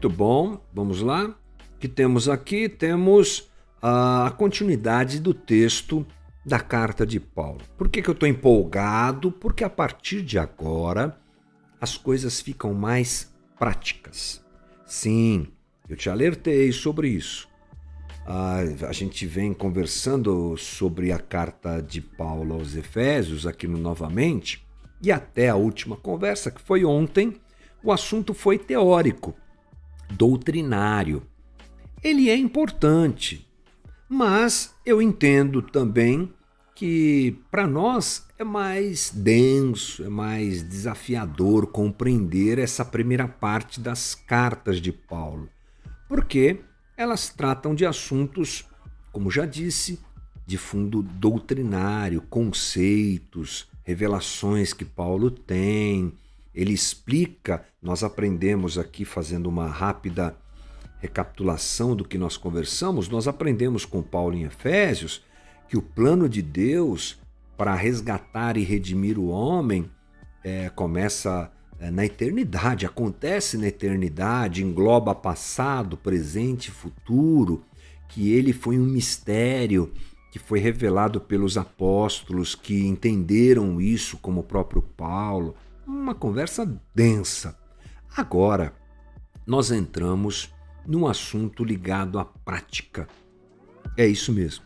Muito bom, vamos lá. O que temos aqui? Temos a continuidade do texto da carta de Paulo. Por que eu estou empolgado? Porque a partir de agora as coisas ficam mais práticas. Sim, eu te alertei sobre isso. A gente vem conversando sobre a carta de Paulo aos Efésios aqui no Novamente, e até a última conversa, que foi ontem, o assunto foi teórico, doutrinário. Ele é importante, mas eu entendo também que para nós é mais denso, é mais desafiador compreender essa primeira parte das cartas de Paulo, porque elas tratam de assuntos, como já disse, de fundo doutrinário, conceitos, revelações que Paulo tem. Ele explica, nós aprendemos aqui fazendo uma rápida recapitulação do que nós conversamos, nós aprendemos com Paulo em Efésios que o plano de Deus para resgatar e redimir o homem começa na eternidade, acontece na eternidade, engloba passado, presente e futuro, que ele foi um mistério que foi revelado pelos apóstolos que entenderam isso, como o próprio Paulo. Uma conversa densa. Agora, nós entramos num assunto ligado à prática. É isso mesmo.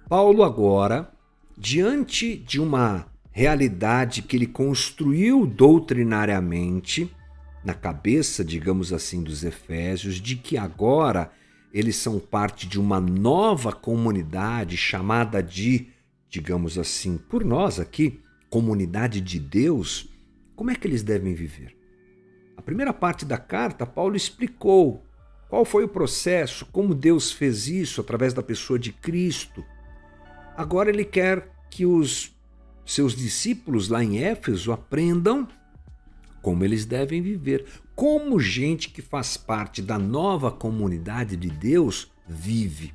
Paulo agora, diante de uma realidade que ele construiu doutrinariamente na cabeça, digamos assim, dos Efésios, de que agora eles são parte de uma nova comunidade chamada de, digamos assim, por nós aqui, comunidade de Deus. Como é que eles devem viver? A primeira parte da carta, Paulo explicou qual foi o processo, como Deus fez isso através da pessoa de Cristo. Agora ele quer que os seus discípulos lá em Éfeso aprendam como eles devem viver, como gente que faz parte da nova comunidade de Deus vive.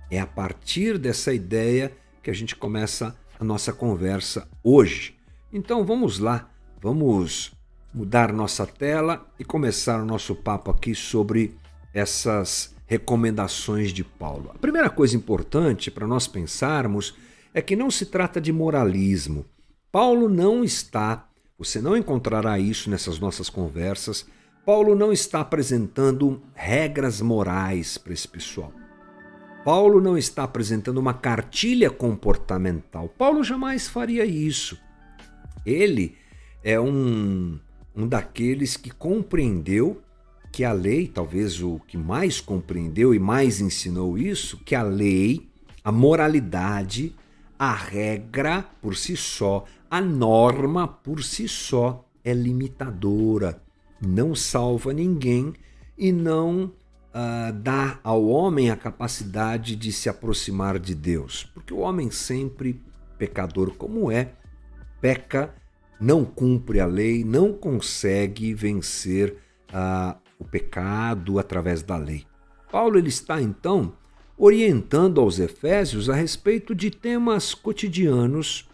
É a partir dessa ideia que a gente começa a nossa conversa hoje. Então vamos lá, vamos mudar nossa tela e começar o nosso papo aqui sobre essas recomendações de Paulo. A primeira coisa importante para nós pensarmos é que não se trata de moralismo. Paulo não está, você não encontrará isso nessas nossas conversas, Paulo não está apresentando regras morais para esse pessoal. Paulo não está apresentando uma cartilha comportamental. Paulo jamais faria isso. Ele é um daqueles que compreendeu que a lei, talvez o que mais compreendeu e mais ensinou isso, que a lei, a moralidade, a regra por si só, a norma por si só é limitadora, não salva ninguém e não dá ao homem a capacidade de se aproximar de Deus. Porque o homem sempre, pecador como é, peca, não cumpre a lei, não consegue vencer o pecado através da lei. Paulo ele está então orientando aos Efésios a respeito de temas cotidianos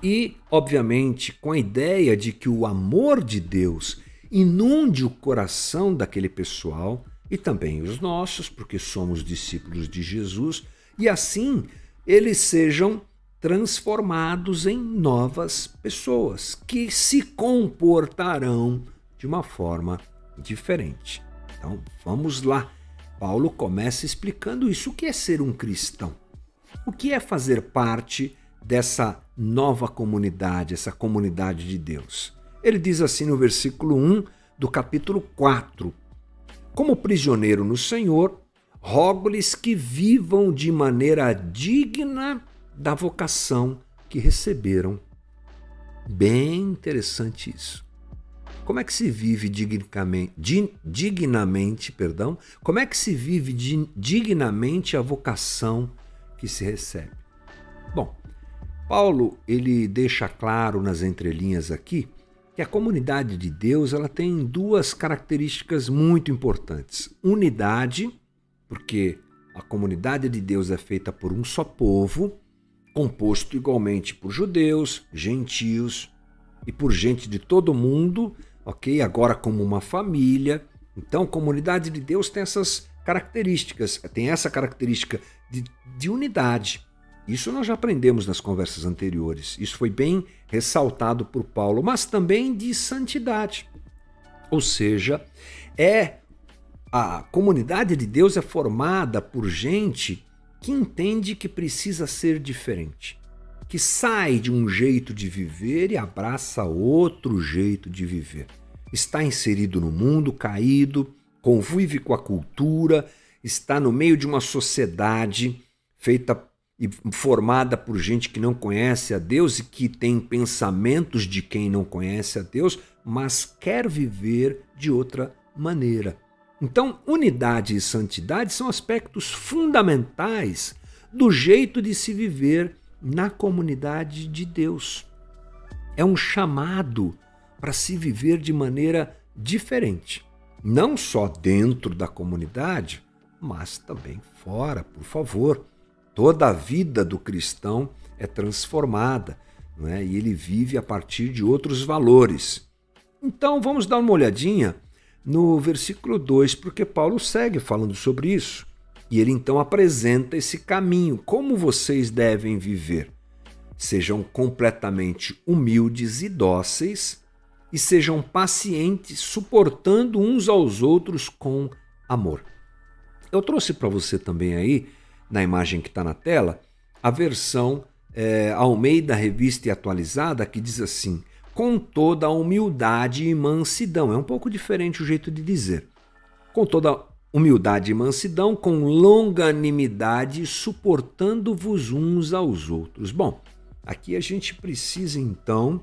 e, obviamente, com a ideia de que o amor de Deus inunde o coração daquele pessoal e também os nossos, porque somos discípulos de Jesus, e assim eles sejam transformados em novas pessoas que se comportarão de uma forma diferente. Então, vamos lá. Paulo começa explicando isso. O que é ser um cristão? O que é fazer parte dessa nova comunidade, essa comunidade de Deus? Ele diz assim no versículo 1 do capítulo 4: Como prisioneiro no Senhor, rogo-lhes que vivam de maneira digna da vocação que receberam. Bem interessante isso. Como é que se vive dignamente, Como é que se vive dignamente a vocação que se recebe? Bom, Paulo ele deixa claro nas entrelinhas aqui que a comunidade de Deus ela tem duas características muito importantes. Unidade, porque a comunidade de Deus é feita por um só povo, composto igualmente por judeus, gentios e por gente de todo mundo, ok? Agora como uma família, Então, comunidade de Deus tem essas características, tem essa característica de unidade. Isso nós já aprendemos nas conversas anteriores. Isso foi bem ressaltado por Paulo, mas também de santidade. Ou seja, a comunidade de Deus é formada por gente que entende que precisa ser diferente, que sai de um jeito de viver e abraça outro jeito de viver. Está inserido no mundo caído, convive com a cultura, está no meio de uma sociedade feita e formada por gente que não conhece a Deus e que tem pensamentos de quem não conhece a Deus, mas quer viver de outra maneira. Então, unidade e santidade são aspectos fundamentais do jeito de se viver na comunidade de Deus. É um chamado para se viver de maneira diferente, não só dentro da comunidade, mas também fora, por favor. Toda a vida do cristão é transformada, não é? E ele vive a partir de outros valores. Então vamos dar uma olhadinha no versículo 2, porque Paulo segue falando sobre isso. E ele então apresenta esse caminho, como vocês devem viver. Sejam completamente humildes e dóceis e sejam pacientes, suportando uns aos outros com amor. Eu trouxe para você também aí, na imagem que está na tela, a versão Almeida Revista e Atualizada, que diz assim: com toda a humildade e mansidão. É um pouco diferente o jeito de dizer. Com toda a humildade e mansidão, com longanimidade, suportando-vos uns aos outros. Bom, aqui a gente precisa então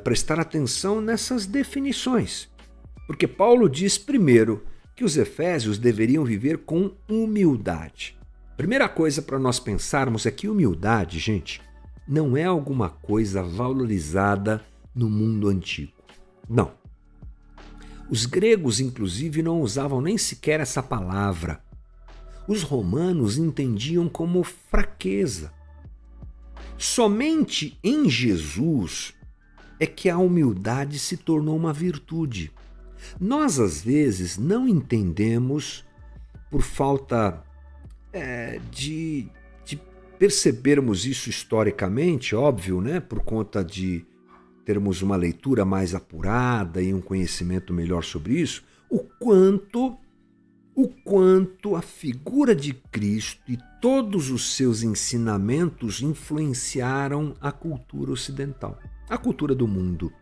prestar atenção nessas definições. Porque Paulo diz primeiro que os efésios deveriam viver com humildade. Primeira coisa para nós pensarmos é que humildade, gente, não é alguma coisa valorizada no mundo antigo. Não. Os gregos, inclusive, não usavam nem sequer essa palavra. Os romanos entendiam como fraqueza. Somente em Jesus é que a humildade se tornou uma virtude. Nós, às vezes, não entendemos por falta de percebermos isso historicamente, óbvio, né? Por conta de termos uma leitura mais apurada e um conhecimento melhor sobre isso, o quanto a figura de Cristo e todos os seus ensinamentos influenciaram a cultura ocidental, a cultura do mundo.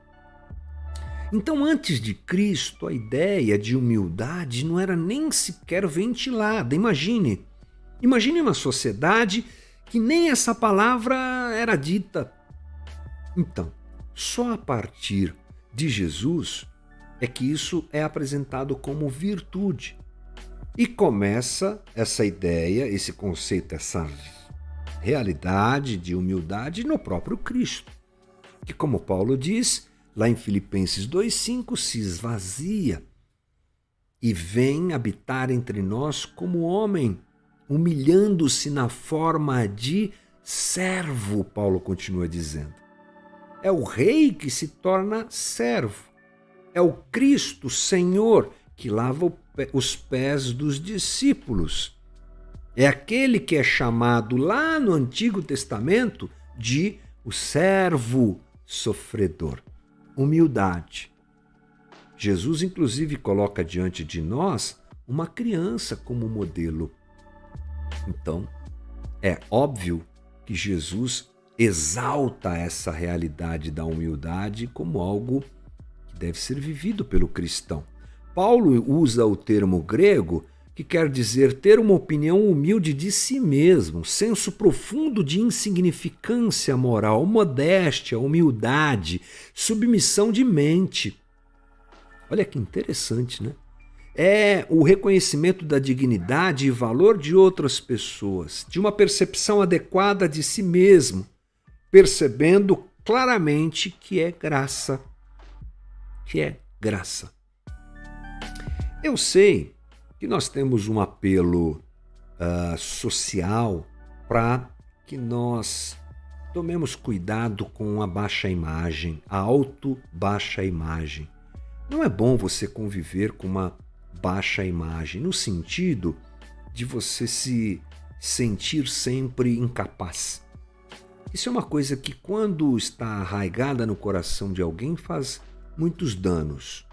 Então, antes de Cristo, a ideia de humildade não era nem sequer ventilada. Imagine uma sociedade que nem essa palavra era dita. Então, só a partir de Jesus é que isso é apresentado como virtude. E começa essa ideia, esse conceito, essa realidade de humildade no próprio Cristo, que, como Paulo diz, lá em Filipenses 2,5, se esvazia e vem habitar entre nós como homem, humilhando-se na forma de servo, Paulo continua dizendo. É o rei que se torna servo. É o Cristo, Senhor, que lava os pés dos discípulos. É aquele que é chamado lá no Antigo Testamento de o servo sofredor. Humildade. Jesus, inclusive, coloca diante de nós uma criança como modelo. Então, é óbvio que Jesus exalta essa realidade da humildade como algo que deve ser vivido pelo cristão. Paulo usa o termo grego que quer dizer ter uma opinião humilde de si mesmo, senso profundo de insignificância moral, modéstia, humildade, submissão de mente. Olha que interessante, né? É o reconhecimento da dignidade e valor de outras pessoas, de uma percepção adequada de si mesmo, percebendo claramente que é graça. Eu sei que nós temos um apelo social para que nós tomemos cuidado com a baixa imagem, a auto-baixa imagem. Não é bom você conviver com uma baixa imagem, no sentido de você se sentir sempre incapaz. Isso é uma coisa que, quando está arraigada no coração de alguém, faz muitos danos.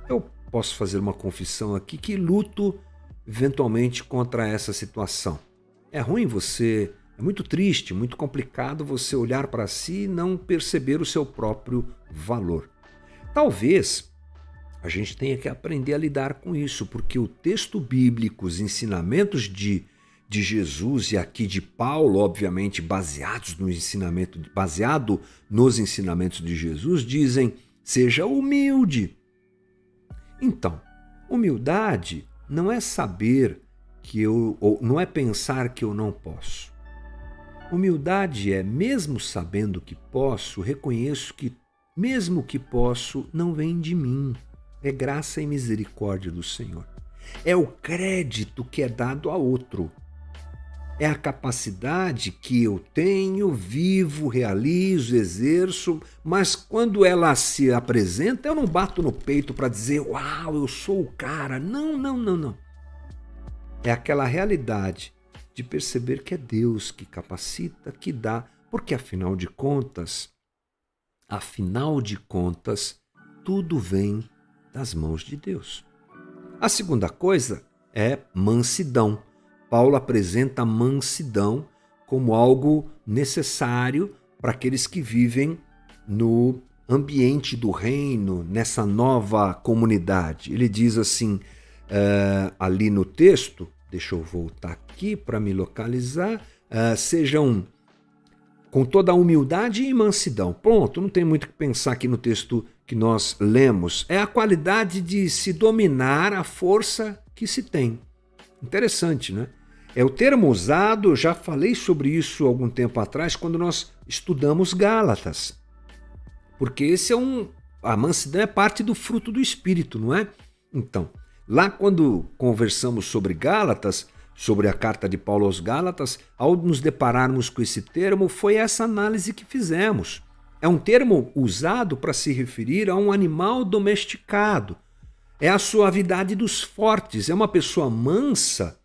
Eu posso fazer uma confissão aqui que luto eventualmente contra essa situação. É ruim você, é muito triste, muito complicado você olhar para si e não perceber o seu próprio valor. Talvez a gente tenha que aprender a lidar com isso, porque o texto bíblico, os ensinamentos de Jesus e aqui de Paulo, obviamente baseado nos ensinamentos de Jesus, dizem: seja humilde. Então, humildade não é saber ou não é pensar que eu não posso. Humildade é, mesmo sabendo que posso, reconheço que mesmo que posso não vem de mim. É graça e misericórdia do Senhor. É o crédito que é dado a outro. É a capacidade que eu tenho, vivo, realizo, exerço, mas quando ela se apresenta, eu não bato no peito para dizer: uau, eu sou o cara. Não, não, não, não. É aquela realidade de perceber que é Deus que capacita, que dá, porque afinal de contas, tudo vem das mãos de Deus. A segunda coisa é mansidão. Paulo apresenta a mansidão como algo necessário para aqueles que vivem no ambiente do reino, nessa nova comunidade. Ele diz assim, ali no texto, deixa eu voltar aqui para me localizar, sejam com toda a humildade e mansidão. Pronto, não tem muito o que pensar aqui no texto que nós lemos. É a qualidade de se dominar a força que se tem. Interessante, né? É o termo usado, eu já falei sobre isso algum tempo atrás, quando nós estudamos Gálatas. Porque a mansidão é parte do fruto do Espírito, não é? Então, lá quando conversamos sobre Gálatas, sobre a carta de Paulo aos Gálatas, ao nos depararmos com esse termo, foi essa análise que fizemos. É um termo usado para se referir a um animal domesticado. É a suavidade dos fortes, é uma pessoa mansa.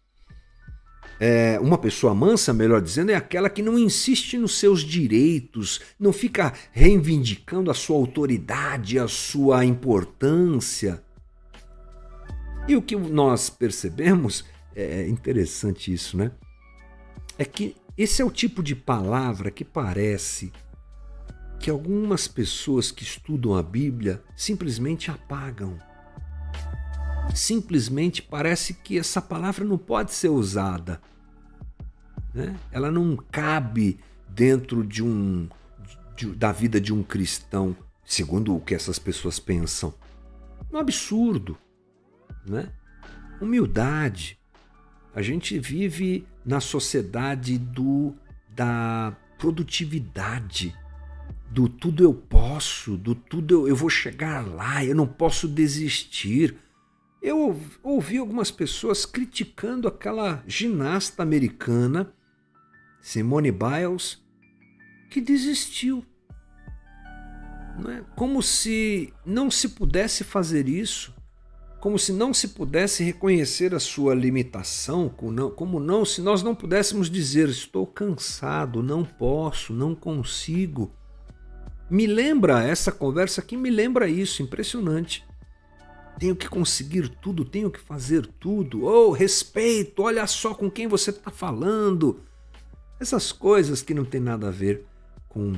Uma pessoa mansa, melhor dizendo, é aquela que não insiste nos seus direitos, não fica reivindicando a sua autoridade, a sua importância. E o que nós percebemos, é interessante isso, né? É que esse é o tipo de palavra que parece que algumas pessoas que estudam a Bíblia simplesmente apagam. Simplesmente parece que essa palavra não pode ser usada, né? Ela não cabe dentro da vida de um cristão, segundo o que essas pessoas pensam. Um absurdo, né? Humildade. A gente vive na sociedade da produtividade, do tudo eu posso, do tudo eu vou chegar lá, eu não posso desistir. Eu ouvi algumas pessoas criticando aquela ginasta americana, Simone Biles, que desistiu. Não é? Como se não se pudesse fazer isso, como se não se pudesse reconhecer a sua limitação, se nós não pudéssemos dizer: estou cansado, não posso, não consigo. Me lembra essa conversa aqui, me lembra isso, impressionante. Tenho que conseguir tudo, tenho que fazer tudo. Oh, respeito, olha só com quem você está falando. Essas coisas que não tem nada a ver com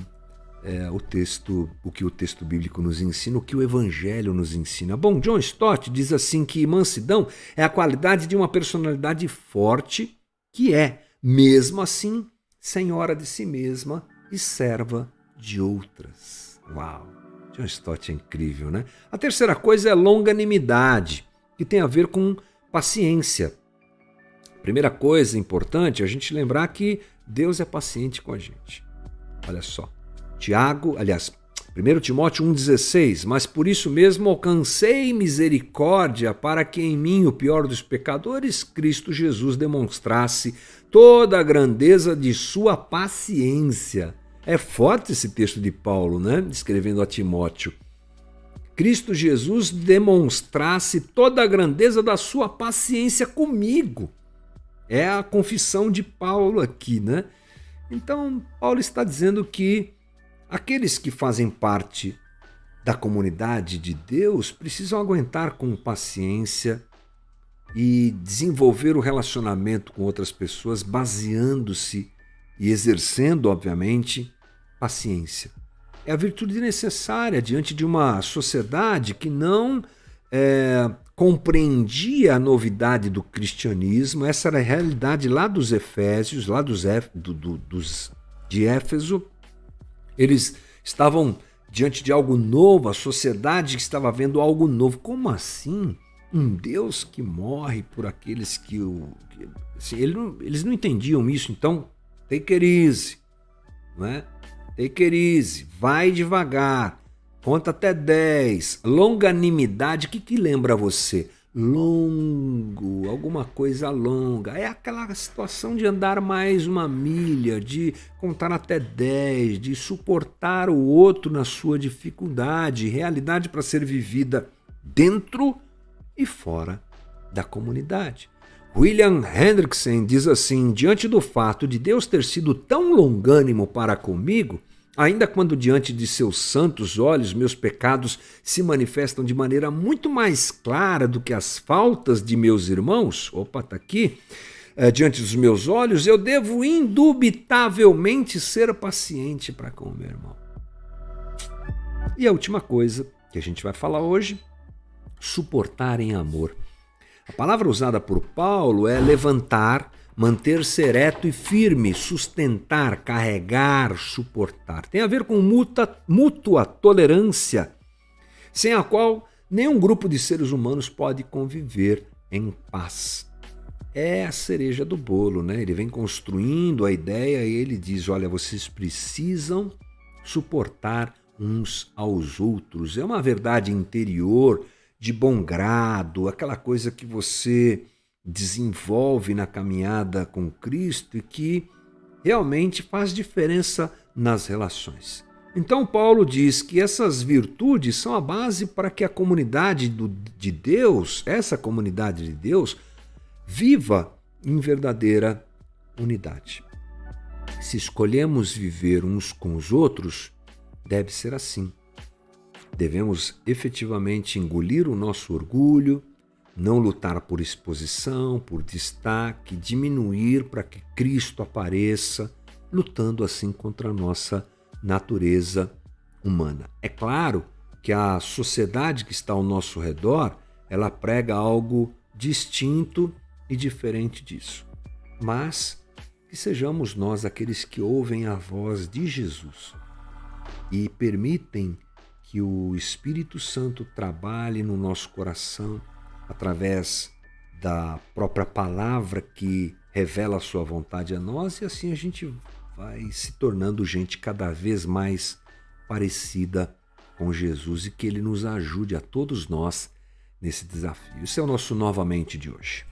o que o texto bíblico nos ensina, o que o Evangelho nos ensina. Bom, John Stott diz assim que mansidão é a qualidade de uma personalidade forte que é, mesmo assim, senhora de si mesma e serva de outras. Uau! John Stott é incrível, né? A terceira coisa é longanimidade, que tem a ver com paciência. Primeira coisa importante é a gente lembrar que Deus é paciente com a gente. Olha só. 1 Timóteo 1,16, mas por isso mesmo alcancei misericórdia para que em mim, o pior dos pecadores, Cristo Jesus demonstrasse toda a grandeza de sua paciência. É forte esse texto de Paulo, né? Escrevendo a Timóteo. Cristo Jesus demonstrasse toda a grandeza da sua paciência comigo. É a confissão de Paulo aqui, né? Então, Paulo está dizendo que aqueles que fazem parte da comunidade de Deus precisam aguentar com paciência e desenvolver o relacionamento com outras pessoas baseando-se e exercendo, obviamente, paciência. É a virtude necessária diante de uma sociedade que não compreendia a novidade do cristianismo. Essa era a realidade lá dos Efésios, lá de Éfeso. Eles estavam diante de algo novo, a sociedade estava vendo algo novo. Como assim? Um Deus que morre por aqueles que... Assim, eles não entendiam isso, então take it easy, não é? Take it easy, vai devagar, conta até 10. Longanimidade, o que lembra você? Longo, alguma coisa longa. É aquela situação de andar mais uma milha, de contar até 10, de suportar o outro na sua dificuldade, realidade para ser vivida dentro e fora da comunidade. William Hendrickson diz assim: diante do fato de Deus ter sido tão longânimo para comigo, ainda quando diante de seus santos olhos meus pecados se manifestam de maneira muito mais clara do que as faltas de meus irmãos, está aqui, diante dos meus olhos, eu devo indubitavelmente ser paciente para com o meu irmão. E a última coisa que a gente vai falar hoje, suportar em amor. A palavra usada por Paulo é levantar, manter-se ereto e firme, sustentar, carregar, suportar. Tem a ver com mútua tolerância, sem a qual nenhum grupo de seres humanos pode conviver em paz. É a cereja do bolo, né? Ele vem construindo a ideia e ele diz, olha, vocês precisam suportar uns aos outros. É uma verdade interior, de bom grado, aquela coisa que você desenvolve na caminhada com Cristo e que realmente faz diferença nas relações. Então Paulo diz que essas virtudes são a base para que a comunidade de Deus, essa comunidade de Deus, viva em verdadeira unidade. Se escolhemos viver uns com os outros, deve ser assim. Devemos efetivamente engolir o nosso orgulho, não lutar por exposição, por destaque, diminuir para que Cristo apareça, lutando assim contra a nossa natureza humana. É claro que a sociedade que está ao nosso redor, ela prega algo distinto e diferente disso. Mas que sejamos nós aqueles que ouvem a voz de Jesus e permitem que o Espírito Santo trabalhe no nosso coração através da própria palavra que revela a sua vontade a nós, e assim a gente vai se tornando gente cada vez mais parecida com Jesus e que Ele nos ajude a todos nós nesse desafio. Esse é o nosso Novamente de hoje.